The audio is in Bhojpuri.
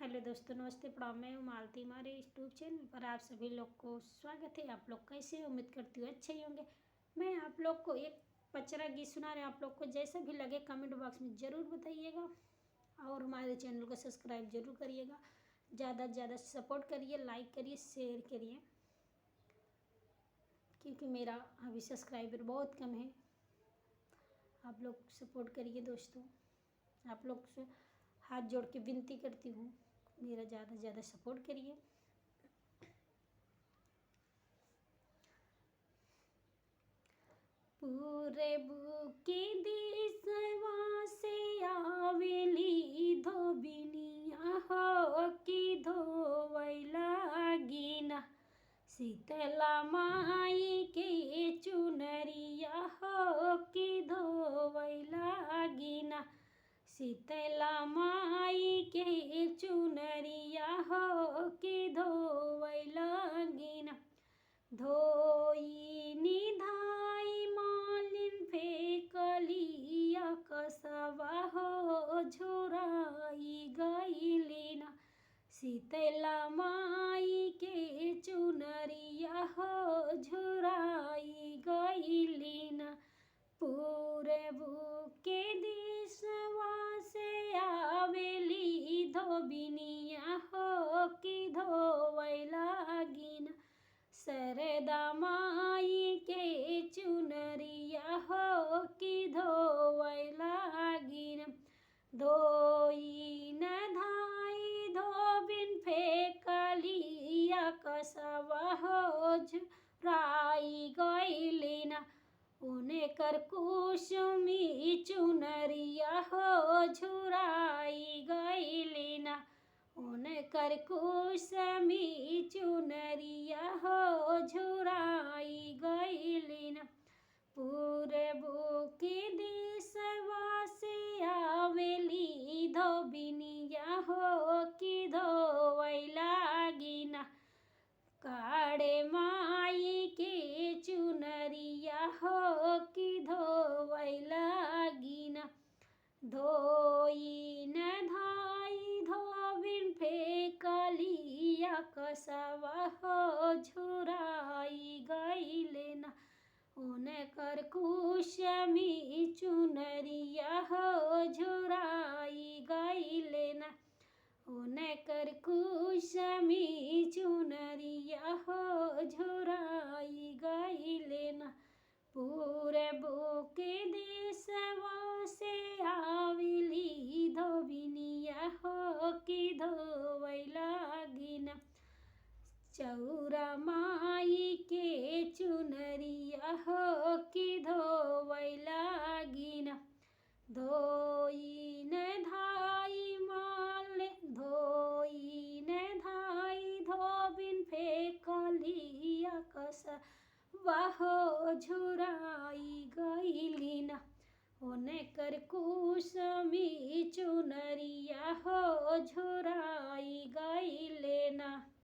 हेलो दोस्तों, नमस्ते, प्रणाम। मैं हूँ मालती। हमारे यूट्यूब चैनल पर आप सभी लोग को स्वागत है। आप लोग कैसे हो? उम्मीद करती हूँ अच्छे ही होंगे। मैं आप लोग को एक पचरा गीत सुना रहे हैं। आप लोग को जैसा भी लगे कमेंट बॉक्स में ज़रूर बताइएगा और हमारे चैनल को सब्सक्राइब जरूर करिएगा। ज़्यादा से ज़्यादा सपोर्ट करिए, लाइक करिए, शेयर करिए, क्योंकि मेरा अभी सब्सक्राइबर बहुत कम है। आप लोग सपोर्ट करिए दोस्तों। आप लोग से हाथ जोड़ के विनती करती हूँ, मेरा ज़्यादा से ज़्यादा सपोर्ट करिए। पूरब के देशवा से आवेली धोबिनिया हो कि धोवैला गिना। शीतला माई के चुनरिया हो कि धोवैला गिना। शीतला माई के चुनरिया हो कि धोवैला गिना। धोई निधाई मालिन फेकलिया कसवा हो झुराई गईलिना। शीतला माई के चुनरिया हो झुराई गईलिना। पूरब के देशवा से आवेली धोबिनिया हो कि धोवैला गिना। सरदा माई के चुनरिया हो कि धोवैला गिना। धोई न धाई धोबिन फेकलिया कसवा हो झुराई गईलिना। उने कर कुसुमी चुनरिया हो झुराई गईलिना। उने कर कुसुमी चुनरिया हो झुराई गईलिना। पूरब के देशवा से आवेली धोबिनिया हो कि धोवैला गिना। काड़े माई के चुनरिया हो कि धोवैला गिना। धोई न धाई धोबिन फेकलिया कसवा हो झुराई गईलिना। उने कर कुसुमी चुनरिया हो झुराई गईलिना। उने कर कुसुमी चुनरिया हो झुराई गईलिना। पूरब के देशवा से आवेली धोबिनिया हो कि धोवैला गिना। चौरा माई के चुनरिया हो कि धोवैला गिना। धोई न धाई माल धोई न धाई धोबिन फेकलिया कसवा हो झुराई गईलिना। उने कर कुसुमी चुनरिया हो झुराई गईलिना।